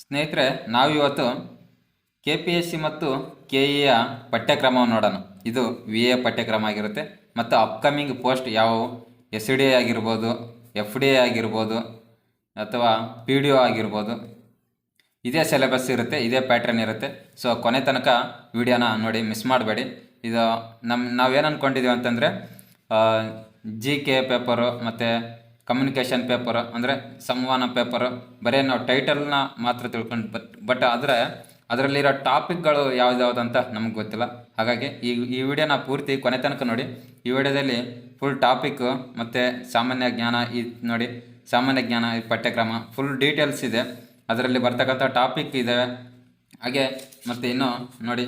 ಸ್ನೇಹಿತರೆ, ನಾವಿವತ್ತು KPSC ಮತ್ತು KEಯ ಪಠ್ಯಕ್ರಮವನ್ನು ನೋಡೋಣ. ಇದು VA ಪಠ್ಯಕ್ರಮ ಆಗಿರುತ್ತೆ ಮತ್ತು ಅಪ್ಕಮಿಂಗ್ ಪೋಸ್ಟ್ ಯಾವುವು SDA ಆಗಿರ್ಬೋದು, FDA ಆಗಿರ್ಬೋದು ಅಥವಾ PDO ಆಗಿರ್ಬೋದು. ಇದೇ ಸಿಲೆಬಸ್ ಇರುತ್ತೆ, ಇದೇ ಪ್ಯಾಟ್ರನ್ ಇರುತ್ತೆ. ಸೊ ಕೊನೆ ತನಕ ವಿಡಿಯೋನ ನೋಡಿ, ಮಿಸ್ ಮಾಡಬೇಡಿ. ಇದು ನಾವೇನು ಅಂದ್ಕೊಂಡಿದ್ದೀವಿ ಅಂತಂದರೆ GK ಪೇಪರು ಮತ್ತು ಕಮ್ಯುನಿಕೇಷನ್ ಪೇಪರು ಅಂದರೆ ಸಂವಹನ ಪೇಪರು ಬರೀ ನಾವು ಟೈಟಲ್ನ ಮಾತ್ರ ತಿಳ್ಕೊಂಡು ಬಟ್ ಅದರಲ್ಲಿರೋ ಟಾಪಿಕ್ಗಳು ಯಾವ್ದು ಅಂತ ನಮಗೆ ಗೊತ್ತಿಲ್ಲ. ಹಾಗಾಗಿ ಈ ವಿಡಿಯೋನ ಪೂರ್ತಿ ಕೊನೆ ತನಕ ನೋಡಿ. ಈ ವಿಡಿಯೋದಲ್ಲಿ ಫುಲ್ ಟಾಪಿಕ್ಕು ಮತ್ತು ಸಾಮಾನ್ಯ ಜ್ಞಾನ ನೋಡಿ, ಸಾಮಾನ್ಯ ಜ್ಞಾನ ಈ ಪಠ್ಯಕ್ರಮ ಫುಲ್ ಡೀಟೇಲ್ಸ್ ಇದೆ. ಅದರಲ್ಲಿ ಬರ್ತಕ್ಕಂಥ ಟಾಪಿಕ್ ಇದೆ. ಹಾಗೆ ಮತ್ತು ಇನ್ನೂ ನೋಡಿ,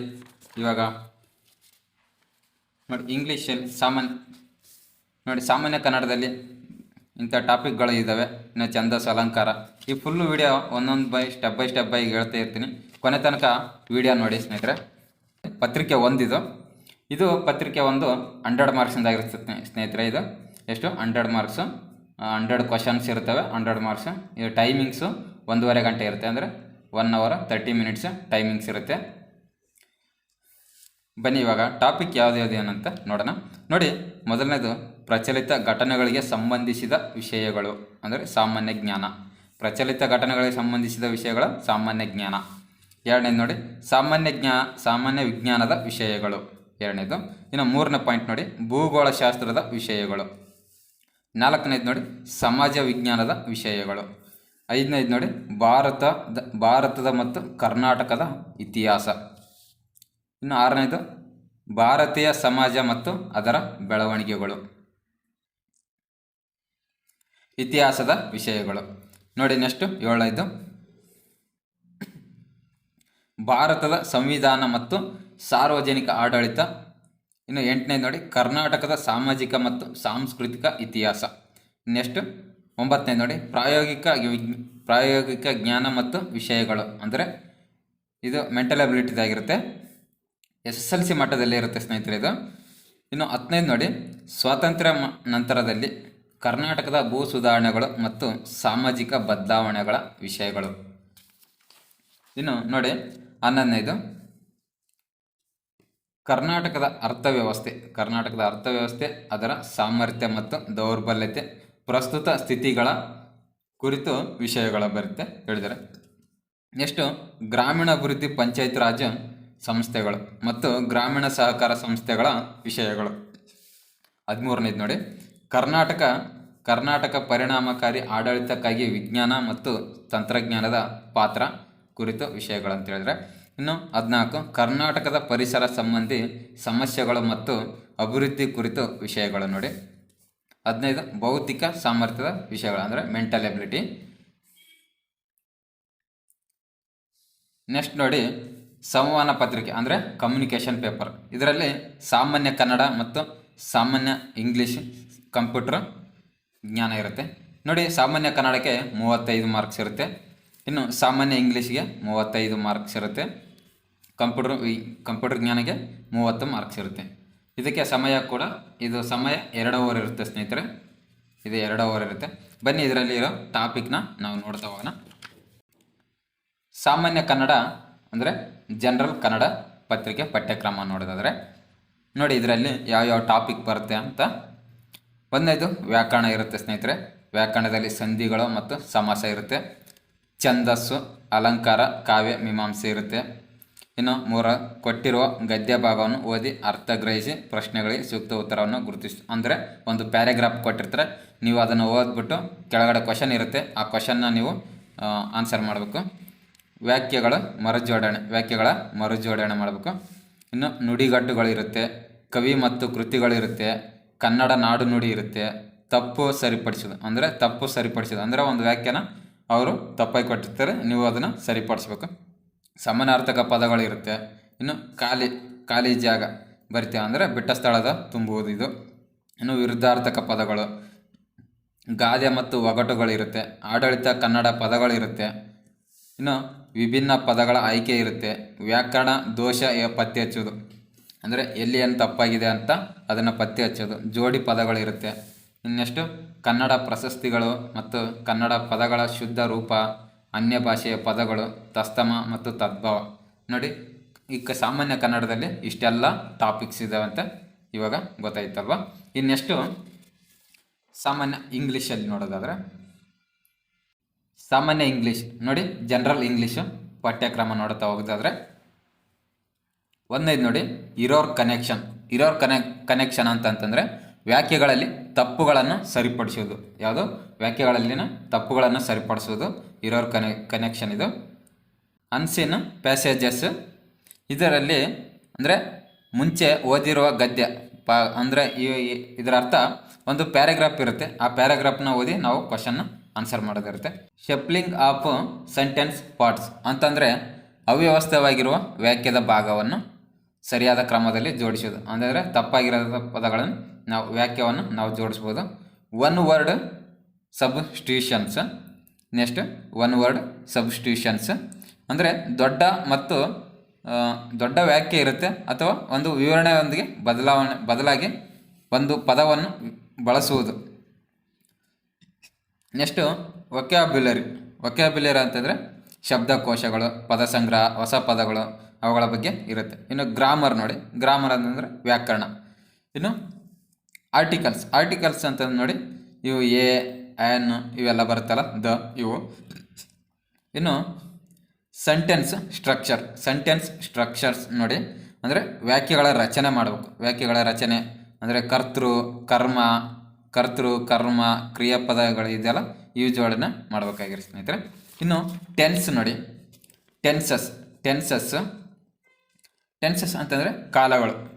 ಇವಾಗ ನೋಡಿ ಇಂಗ್ಲೀಷಲ್ಲಿ ಸಾಮಾನ್ಯ ಕನ್ನಡದಲ್ಲಿ ಇಂಥ ಟಾಪಿಕ್ಗಳು ಇದ್ದಾವೆ. ಇನ್ನು ಛಂದಸ್ಸು, ಅಲಂಕಾರ, ಈ ಫುಲ್ಲು ವಿಡಿಯೋ ಒಂದೊಂದು ಸ್ಟೆಪ್ ಬೈ ಹೇಳ್ತಾ ಇರ್ತೀನಿ. ಕೊನೆ ತನಕ ವಿಡಿಯೋ ನೋಡಿ ಸ್ನೇಹಿತರೆ. ಪತ್ರಿಕೆ 1 ಇದು ಪತ್ರಿಕೆ 1 100 ಮಾರ್ಕ್ಸಿಂದ ಆಗಿರುತ್ತೆ ಸ್ನೇಹಿತರೆ. ಇದು ಎಷ್ಟು 100 ಮಾರ್ಕ್ಸು, 100 ಕ್ವಶನ್ಸ್ ಇರ್ತವೆ, 100 ಮಾರ್ಕ್ಸು. ಇದು ಟೈಮಿಂಗ್ಸು 1.5 ಗಂಟೆ ಇರುತ್ತೆ, ಅಂದರೆ 1 hour 30 minutes ಟೈಮಿಂಗ್ಸ್ ಇರುತ್ತೆ. ಬನ್ನಿ ಇವಾಗ ಟಾಪಿಕ್ ಯಾವುದು ಏನಂತ ನೋಡೋಣ. ನೋಡಿ, ಮೊದಲನೇದು ಪ್ರಚಲಿತ ಘಟನೆಗಳಿಗೆ ಸಂಬಂಧಿಸಿದ ವಿಷಯಗಳು, ಅಂದರೆ ಸಾಮಾನ್ಯ ಜ್ಞಾನ. ಪ್ರಚಲಿತ ಘಟನೆಗಳಿಗೆ ಸಂಬಂಧಿಸಿದ ವಿಷಯಗಳ ಸಾಮಾನ್ಯ ಜ್ಞಾನ. ಎರಡನೇದು ನೋಡಿ ಸಾಮಾನ್ಯ ವಿಜ್ಞಾನದ ವಿಷಯಗಳು, ಎರಡನೇದು. ಇನ್ನು ಮೂರನೇ ಪಾಯಿಂಟ್ ನೋಡಿ, ಭೂಗೋಳಶಾಸ್ತ್ರದ ವಿಷಯಗಳು. ನಾಲ್ಕನೇದು ನೋಡಿ, ಸಮಾಜ ವಿಜ್ಞಾನದ ವಿಷಯಗಳು. ಐದನೇದು ನೋಡಿ, ಭಾರತದ ಮತ್ತು ಕರ್ನಾಟಕದ ಇತಿಹಾಸ. ಇನ್ನು ಆರನೇದು, ಭಾರತೀಯ ಸಮಾಜ ಮತ್ತು ಅದರ ಬೆಳವಣಿಗೆಗಳು, ಇತಿಹಾಸದ ವಿಷಯಗಳು. ನೋಡಿ ನೆಕ್ಸ್ಟ್ ಏಳನೇದು, ಭಾರತದ ಸಂವಿಧಾನ ಮತ್ತು ಸಾರ್ವಜನಿಕ ಆಡಳಿತ. ಇನ್ನು ಎಂಟನೇದು ನೋಡಿ, ಕರ್ನಾಟಕದ ಸಾಮಾಜಿಕ ಮತ್ತು ಸಾಂಸ್ಕೃತಿಕ ಇತಿಹಾಸ. ನೆಕ್ಸ್ಟ್ 9ನೇದು ನೋಡಿ, ಪ್ರಾಯೋಗಿಕ ಜ್ಞಾನ ಮತ್ತು ವಿಷಯಗಳು, ಅಂದರೆ ಇದು ಮೆಂಟಲ್ ಅಬಿಲಿಟಿದಾಗಿರುತ್ತೆ, SSLC ಮಟ್ಟದಲ್ಲಿ ಇರುತ್ತೆ ಸ್ನೇಹಿತರೆ ಇದು. ಇನ್ನು 10ನೇದು ನೋಡಿ, ಸ್ವಾತಂತ್ರ್ಯ ನಂತರದಲ್ಲಿ ಕರ್ನಾಟಕದ ಭೂ ಸುಧಾರಣೆಗಳು ಮತ್ತು ಸಾಮಾಜಿಕ ಬದಲಾವಣೆಗಳ ವಿಷಯಗಳು. ಇನ್ನು ನೋಡಿ 11ನೇದು, ಕರ್ನಾಟಕದ ಅರ್ಥವ್ಯವಸ್ಥೆ, ಅದರ ಸಾಮರ್ಥ್ಯ ಮತ್ತು ದೌರ್ಬಲ್ಯತೆ, ಪ್ರಸ್ತುತ ಸ್ಥಿತಿಗಳ ಕುರಿತು ವಿಷಯಗಳು ಬರುತ್ತೆ ಹೇಳಿದ್ದಾರೆ. ನೆಕ್ಸ್ಟು ಗ್ರಾಮೀಣಾಭಿವೃದ್ಧಿ ಪಂಚಾಯತ್ ರಾಜ್ ಸಂಸ್ಥೆಗಳು ಮತ್ತು ಗ್ರಾಮೀಣ ಸಹಕಾರ ಸಂಸ್ಥೆಗಳ ವಿಷಯಗಳು. 13ನೇದು ನೋಡಿ, ಕರ್ನಾಟಕ ಪರಿಣಾಮಕಾರಿ ಆಡಳಿತಕ್ಕಾಗಿ ವಿಜ್ಞಾನ ಮತ್ತು ತಂತ್ರಜ್ಞಾನದ ಪಾತ್ರ ಕುರಿತು ವಿಷಯಗಳು ಅಂತ ಹೇಳಿದ್ರೆ. ಇನ್ನು 14, ಕರ್ನಾಟಕದ ಪರಿಸರ ಸಂಬಂಧಿ ಸಮಸ್ಯೆಗಳು ಮತ್ತು ಅಭಿವೃದ್ಧಿ ಕುರಿತು ವಿಷಯಗಳು ನೋಡಿ. 15, ಬೌದ್ಧಿಕ ಸಾಮರ್ಥ್ಯದ ವಿಷಯಗಳು, ಅಂದರೆ ಮೆಂಟಲ್ ಎಬಿಲಿಟಿ. ನೆಕ್ಸ್ಟ್ ನೋಡಿ, ಸಂವಹನ ಪತ್ರಿಕೆ, ಅಂದರೆ ಕಮ್ಯುನಿಕೇಷನ್ ಪೇಪರ್. ಇದರಲ್ಲಿ ಸಾಮಾನ್ಯ ಕನ್ನಡ ಮತ್ತು ಸಾಮಾನ್ಯ ಇಂಗ್ಲೀಷ್, ಕಂಪ್ಯೂಟರ್ ಜ್ಞಾನ ಇರುತ್ತೆ. ನೋಡಿ, ಸಾಮಾನ್ಯ ಕನ್ನಡಕ್ಕೆ 35 ಮಾರ್ಕ್ಸ್ ಇರುತ್ತೆ. ಇನ್ನು ಸಾಮಾನ್ಯ ಇಂಗ್ಲೀಷ್ಗೆ 35 ಮಾರ್ಕ್ಸ್ ಇರುತ್ತೆ. ಕಂಪ್ಯೂಟರ್ ಜ್ಞಾನಕ್ಕೆ 30 ಮಾರ್ಕ್ಸ್ ಇರುತ್ತೆ. ಇದಕ್ಕೆ ಸಮಯ ಕೂಡ, ಇದು ಸಮಯ 2 ಅವರ್ ಇರುತ್ತೆ ಸ್ನೇಹಿತರೆ. ಇದು 2 ಅವರ್ ಇರುತ್ತೆ. ಬನ್ನಿ ಇದರಲ್ಲಿ ಇರೋ ಟಾಪಿಕ್ನ ನಾವು ನೋಡ್ತಾ ಹೋಗೋಣ. ಸಾಮಾನ್ಯ ಕನ್ನಡ ಅಂದರೆ ಜನರಲ್ ಕನ್ನಡ ಪತ್ರಿಕೆ ಪಠ್ಯಕ್ರಮ ನೋಡೋದಾದರೆ ನೋಡಿ, ಇದರಲ್ಲಿ ಯಾವ್ಯಾವ ಟಾಪಿಕ್ ಬರುತ್ತೆ ಅಂತ. ಒಂದನೇದು ವ್ಯಾಕರಣ ಇರುತ್ತೆ ಸ್ನೇಹಿತರೆ. ವ್ಯಾಕರಣದಲ್ಲಿ ಸಂಧಿಗಳು ಮತ್ತು ಸಮಾಸ ಇರುತ್ತೆ. ಛಂದಸ್ಸು, ಅಲಂಕಾರ, ಕಾವ್ಯ, ಮೀಮಾಂಸೆ ಇರುತ್ತೆ. ಇನ್ನು 3, ಕೊಟ್ಟಿರುವ ಗದ್ಯ ಭಾಗವನ್ನು ಓದಿ ಅರ್ಥ ಗ್ರಹಿಸಿ ಪ್ರಶ್ನೆಗಳಿಗೆ ಸೂಕ್ತ ಉತ್ತರವನ್ನು ಗುರುತಿಸಿ. ಅಂದರೆ ಒಂದು ಪ್ಯಾರಾಗ್ರಾಫ್ ಕೊಟ್ಟಿರ್ತಾರೆ, ನೀವು ಅದನ್ನು ಓದ್ಬಿಟ್ಟು ಕೆಳಗಡೆ ಕ್ವಶನ್ ಇರುತ್ತೆ, ಆ ಕ್ವಶನ್ನ ನೀವು ಆನ್ಸರ್ ಮಾಡಬೇಕು. ವ್ಯಾಕ್ಯಗಳ ಮರುಜೋಡಣೆ ಮಾಡಬೇಕು. ಇನ್ನು ನುಡಿಗಟ್ಟುಗಳಿರುತ್ತೆ, ಕವಿ ಮತ್ತು ಕೃತಿಗಳಿರುತ್ತೆ, ಕನ್ನಡ ನಾಡು ನುಡಿ ಇರುತ್ತೆ. ತಪ್ಪು ಸರಿಪಡಿಸೋದು ಅಂದರೆ ಒಂದು ವ್ಯಾಖ್ಯಾನ ಅವರು ತಪ್ಪಾಗಿ ಕೊಟ್ಟಿರ್ತಾರೆ, ನೀವು ಅದನ್ನು ಸರಿಪಡಿಸ್ಬೇಕು. ಸಮಾನಾರ್ಥಕ ಪದಗಳಿರುತ್ತೆ. ಇನ್ನು ಖಾಲಿ ಜಾಗ ಬರಿತೇವೆ, ಅಂದರೆ ಬಿಟ್ಟ ಸ್ಥಳದ ತುಂಬುವುದು ಇದು. ಇನ್ನು ವಿರುದ್ಧಾರ್ಥಕ ಪದಗಳು, ಗಾದೆ ಮತ್ತು ಒಗಟುಗಳಿರುತ್ತೆ. ಆಡಳಿತ ಕನ್ನಡ ಪದಗಳಿರುತ್ತೆ. ಇನ್ನು ವಿಭಿನ್ನ ಪದಗಳ ಆಯ್ಕೆ ಇರುತ್ತೆ. ವ್ಯಾಕರಣ ದೋಷ ಪತ್ತೆ ಹಚ್ಚೋದು, ಅಂದರೆ ಎಲ್ಲಿ ಏನು ತಪ್ಪಾಗಿದೆ ಅಂತ ಅದನ್ನು ಪತ್ತೆ ಹಚ್ಚೋದು. ಜೋಡಿ ಪದಗಳಿರುತ್ತೆ. ಇನ್ನೆಷ್ಟು ಕನ್ನಡ ಪ್ರಶಸ್ತಿಗಳು ಮತ್ತು ಕನ್ನಡ ಪದಗಳ ಶುದ್ಧ ರೂಪ, ಅನ್ಯ ಭಾಷೆಯ ಪದಗಳು, ತಸ್ತಮ ಮತ್ತು ತದ್ಭವ. ನೋಡಿ, ಈಗ ಸಾಮಾನ್ಯ ಕನ್ನಡದಲ್ಲಿ ಇಷ್ಟೆಲ್ಲ ಟಾಪಿಕ್ಸ್ ಇದ್ದಾವೆ ಅಂತ ಇವಾಗ ಗೊತ್ತಾಯ್ತಲ್ವ. ಇನ್ನೆಷ್ಟು ಸಾಮಾನ್ಯ ಇಂಗ್ಲೀಷಲ್ಲಿ ನೋಡೋದಾದರೆ, ಸಾಮಾನ್ಯ ಇಂಗ್ಲೀಷ್ ನೋಡಿ, ಜನರಲ್ ಇಂಗ್ಲೀಷು ಪಠ್ಯಕ್ರಮ ನೋಡ್ತಾ ಹೋಗೋದಾದರೆ, ಒಂದನೇದು ನೋಡಿ ಇರೋರ್ ಕನೆಕ್ಷನ್ ಅಂತಂತಂದರೆ ವ್ಯಾಖ್ಯೆಗಳಲ್ಲಿ ತಪ್ಪುಗಳನ್ನು ಸರಿಪಡಿಸೋದು. ಯಾವುದು? ವ್ಯಾಖ್ಯೆಗಳಲ್ಲಿನ ತಪ್ಪುಗಳನ್ನು ಸರಿಪಡಿಸೋದು ಇರೋರ್ ಕನೆಕ್ಷನ್. ಇದು ಅನ್ಸೀನ್ ಪ್ಯಾಸೇಜಸ್, ಇದರಲ್ಲಿ ಅಂದರೆ ಮುಂಚೆ ಓದಿರುವ ಗದ್ಯ ಅಂದರೆ ಇದರ ಅರ್ಥ ಒಂದು ಪ್ಯಾರಾಗ್ರಾಫ್ ಇರುತ್ತೆ, ಆ ಪ್ಯಾರಾಗ್ರಾಫ್ನ ಓದಿ ನಾವು ಕ್ವಶನ್ನ ಆನ್ಸರ್ ಮಾಡೋದಿರುತ್ತೆ. ಶಫ್ಲಿಂಗ್ ಆಫ್ ಸೆಂಟೆನ್ಸ್ ಪಾರ್ಟ್ಸ್ ಅಂತಂದರೆ ಅವ್ಯವಸ್ಥಿತವಾಗಿರುವ ವಾಕ್ಯದ ಭಾಗವನ್ನು ಸರಿಯಾದ ಕ್ರಮದಲ್ಲಿ ಜೋಡಿಸೋದು. ಅಂದರೆ ತಪ್ಪಾಗಿರೋ ಪದಗಳನ್ನು ವಾಕ್ಯವನ್ನು ನಾವು ಜೋಡಿಸ್ಬೋದು. One word substitutions. Next one word substitutions ಅಂದರೆ ದೊಡ್ಡ ವಾಕ್ಯ ಇರುತ್ತೆ ಅಥವಾ ಒಂದು ವಿವರಣೆಯೊಂದಿಗೆ ಬದಲಾಗಿ ಒಂದು ಪದವನ್ನು ಬಳಸುವುದು. ನೆಕ್ಸ್ಟು ವೊಕ್ಯಾಬ್ಯುಲರಿ ಅಂತಂದರೆ ಶಬ್ದಕೋಶಗಳು, ಪದ ಸಂಗ್ರಹ, ಹೊಸ ಪದಗಳು, ಅವುಗಳ ಬಗ್ಗೆ ಇರುತ್ತೆ. ಇನ್ನು ಗ್ರಾಮರ್ ನೋಡಿ, ಗ್ರಾಮರ್ ಅಂತಂದರೆ ವ್ಯಾಕರಣ. ಇನ್ನು ಆರ್ಟಿಕಲ್ಸ್ ಅಂತಂದು ನೋಡಿ, ಇವು ಎ, ಆ್ಯನ್ ಇವೆಲ್ಲ ಬರುತ್ತಲ್ಲ, ದ ಇವು. ಇನ್ನು ಸೆಂಟೆನ್ಸ್ ಸ್ಟ್ರಕ್ಚರ್ಸ್ ನೋಡಿ, ಅಂದರೆ ವಾಕ್ಯಗಳ ರಚನೆ ಮಾಡಬೇಕು. ವಾಕ್ಯಗಳ ರಚನೆ ಅಂದರೆ ಕರ್ತೃ, ಕರ್ಮ, ಕ್ರಿಯಾಪದಗಳು ಇದೆಲ್ಲ ಇವು ಜೋಡಣೆ ಮಾಡಬೇಕಾಗಿರೋ ಸ್ನೇಹಿತರೆ. ಇನ್ನು ಟೆನ್ಸ್ ನೋಡಿ, ಟೆನ್ಸಸ್ ಅಂತಂದರೆ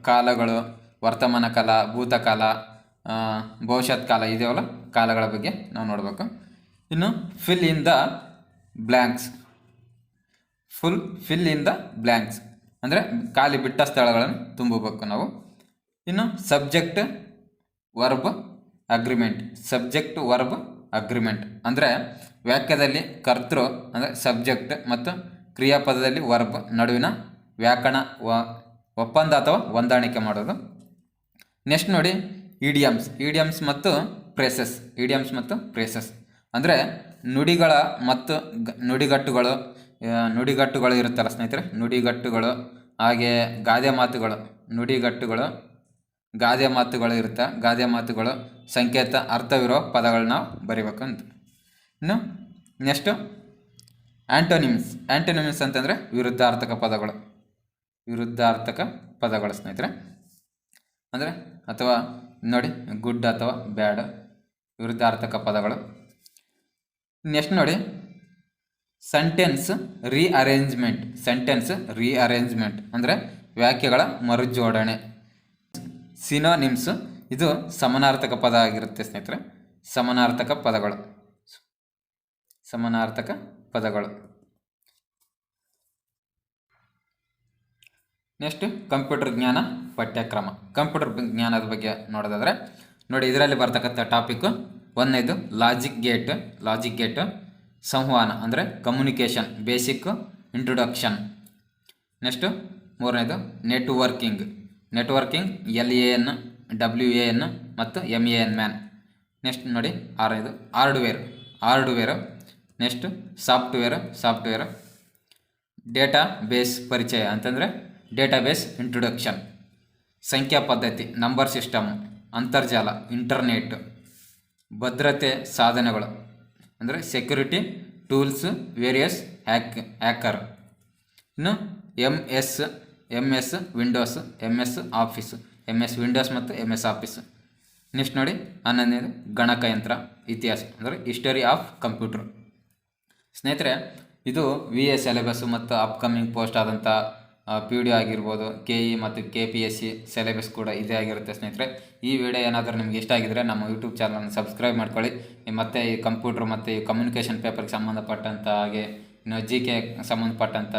ಕಾಲಗಳು, ವರ್ತಮಾನ ಕಾಲ, ಭೂತಕಾಲ, ಭವಿಷ್ಯತ್ ಕಾಲ ಇದೆಯಲ್ಲ, ಕಾಲಗಳ ಬಗ್ಗೆ ನಾವು ನೋಡಬೇಕು. ಇನ್ನು ಫಿಲ್ ಇನ್ ದ ಬ್ಲ್ಯಾಂಕ್ಸ್ ಅಂದರೆ ಖಾಲಿ ಬಿಟ್ಟ ಸ್ಥಳಗಳನ್ನು ತುಂಬಬೇಕು ನಾವು. ಇನ್ನು ಸಬ್ಜೆಕ್ಟ್ ವರ್ಬ್ ಅಗ್ರಿಮೆಂಟ್ ಅಂದರೆ ವಾಕ್ಯದಲ್ಲಿ ಕರ್ತೃ ಅಂದರೆ ಸಬ್ಜೆಕ್ಟ್ ಮತ್ತು ಕ್ರಿಯಾಪದದಲ್ಲಿ ವರ್ಬ್ ನಡುವಿನ ವ್ಯಾಕರಣ ಒಪ್ಪಂದ ಅಥವಾ ಹೊಂದಾಣಿಕೆ ಮಾಡೋದು. ನೆಕ್ಸ್ಟ್ ನೋಡಿ ಇಡಿಯಮ್ಸ್ ಮತ್ತು ಪ್ರೇಸಸ್ ಅಂದರೆ ನುಡಿಗಳ ಮತ್ತು ನುಡಿಗಟ್ಟುಗಳು ಇರುತ್ತಲ್ಲ ಸ್ನೇಹಿತರೆ, ನುಡಿಗಟ್ಟುಗಳು, ಹಾಗೆ ಗಾದೆ ಮಾತುಗಳು ಇರುತ್ತೆ. ಗಾದೆ ಮಾತುಗಳು ಸಂಕೇತ ಅರ್ಥವಿರೋ ಪದಗಳನ್ನ ನಾವು ಬರಿಬೇಕು ಅಂತ. ಇನ್ನು ನೆಕ್ಸ್ಟು ಆ್ಯಂಟೋನಿಮ್ಸ್ ಅಂತಂದರೆ ವಿರುದ್ಧಾರ್ಥಕ ಪದಗಳು ಸ್ನೇಹಿತರೆ. ಅಂದರೆ ಅಥವಾ ನೋಡಿ, ಗುಡ್ ಅಥವಾ ಬ್ಯಾಡ್ ವಿರುದ್ಧಾರ್ಥಕ ಪದಗಳು. ನೆಕ್ಸ್ಟ್ ನೋಡಿ ಸೆಂಟೆನ್ಸ್ ರೀಅರೇಂಜ್ಮೆಂಟ್ ಅಂದರೆ ವಾಕ್ಯಗಳ ಮರುಜೋಡಣೆ. ಸಿನೋನಿಮ್ಸ್ ಇದು ಸಮಾನಾರ್ಥಕ ಪದ ಆಗಿರುತ್ತೆ ಸ್ನೇಹಿತರೆ. ಸಮಾನಾರ್ಥಕ ಪದಗಳು. ನೆಕ್ಸ್ಟ್ ಕಂಪ್ಯೂಟರ್ ಜ್ಞಾನ ಪಠ್ಯಕ್ರಮ. ಕಂಪ್ಯೂಟರ್ ಜ್ಞಾನದ ಬಗ್ಗೆ ನೋಡೋದಾದರೆ ನೋಡಿ, ಇದರಲ್ಲಿ ಬರ್ತಕ್ಕಂಥ ಟಾಪಿಕ್ಕು ಒಂದನೇದು ಲಾಜಿಕ್ ಗೇಟ್ ಸಂವಹನ ಅಂದರೆ ಕಮ್ಯುನಿಕೇಷನ್ ಬೇಸಿಕ್ ಇಂಟ್ರೊಡಕ್ಷನ್. ನೆಕ್ಸ್ಟು ಮೂರನೇದು ನೆಟ್ವರ್ಕಿಂಗ್ LAN WAN ಮತ್ತು MAN ಮ್ಯಾನ್. ನೆಕ್ಸ್ಟ್ ನೋಡಿ ಆರನೇದು hardware. Next software. Data base ಪರಿಚಯ ಅಂತಂದರೆ ಡೇಟಾಬೇಸ್ ಇಂಟ್ರೊಡಕ್ಷನ್. ಸಂಖ್ಯಾ ಪದ್ಧತಿ ನಂಬರ್ ಸಿಸ್ಟಮ್, ಅಂತರ್ಜಾಲ ಇಂಟರ್ನೆಟ್. ಭದ್ರತೆ ಸಾಧನಗಳು ಅಂದರೆ ಸೆಕ್ಯೂರಿಟಿ ಟೂಲ್ಸ್, ವೇರಿಯಸ್ ಹ್ಯಾಕರ್. ಇನ್ನು MS Windows, MS office, MS Windows ಮತ್ತು MS ಆಫೀಸ್. ನೆಕ್ಸ್ಟ್ ನೋಡಿ 11ನೇದು ಗಣಕಯಂತ್ರ ಇತಿಹಾಸ ಅಂದರೆ ಹಿಸ್ಟರಿ ಆಫ್ ಕಂಪ್ಯೂಟರ್. ಸ್ನೇಹಿತರೆ, ಇದು VA ಸಿಲೆಬಸ್ಸು ಮತ್ತು ಅಪ್ಕಮಿಂಗ್ ಪೋಸ್ಟ್ ಆದಂಥ PDO ಆಗಿರ್ಬೋದು, KE ಮತ್ತು KPSC ಸಿಲೆಬಸ್ ಕೂಡ ಇದೇ ಆಗಿರುತ್ತೆ ಸ್ನೇಹಿತರೆ. ಈ ವಿಡಿಯೋ ಏನಾದರೂ ನಿಮ್ಗೆ ಇಷ್ಟ ಆಗಿದ್ರೆ ನಮ್ಮ ಯೂಟ್ಯೂಬ್ ಚಾನಲನ್ನು ಸಬ್ಸ್ಕ್ರೈಬ್ ಮಾಡ್ಕೊಳ್ಳಿ. ಮತ್ತು ಈ ಕಂಪ್ಯೂಟರ್ ಮತ್ತು ಈ ಕಮ್ಯುನಿಕೇಷನ್ ಪೇಪರ್ಗೆ ಸಂಬಂಧಪಟ್ಟಂಥ ಹಾಗೆ ಇನ್ನು GK ಸಂಬಂಧಪಟ್ಟಂಥ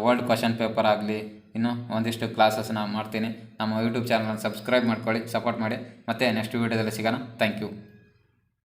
ಓಲ್ಡ್ ಕ್ವಶನ್ ಪೇಪರ್ ಆಗಲಿ ಇನ್ನು ಒಂದಿಷ್ಟು ಕ್ಲಾಸಸ್ನ ಮಾಡ್ತೀನಿ. ನಮ್ಮ ಯೂಟ್ಯೂಬ್ ಚಾನಲನ್ನು ಸಬ್ಸ್ಕ್ರೈಬ್ ಮಾಡ್ಕೊಳ್ಳಿ, ಸಪೋರ್ಟ್ ಮಾಡಿ. ಮತ್ತು ನೆಕ್ಸ್ಟ್ ವೀಡಿಯೋದಲ್ಲಿ ಸಿಗೋಣ. Thank you.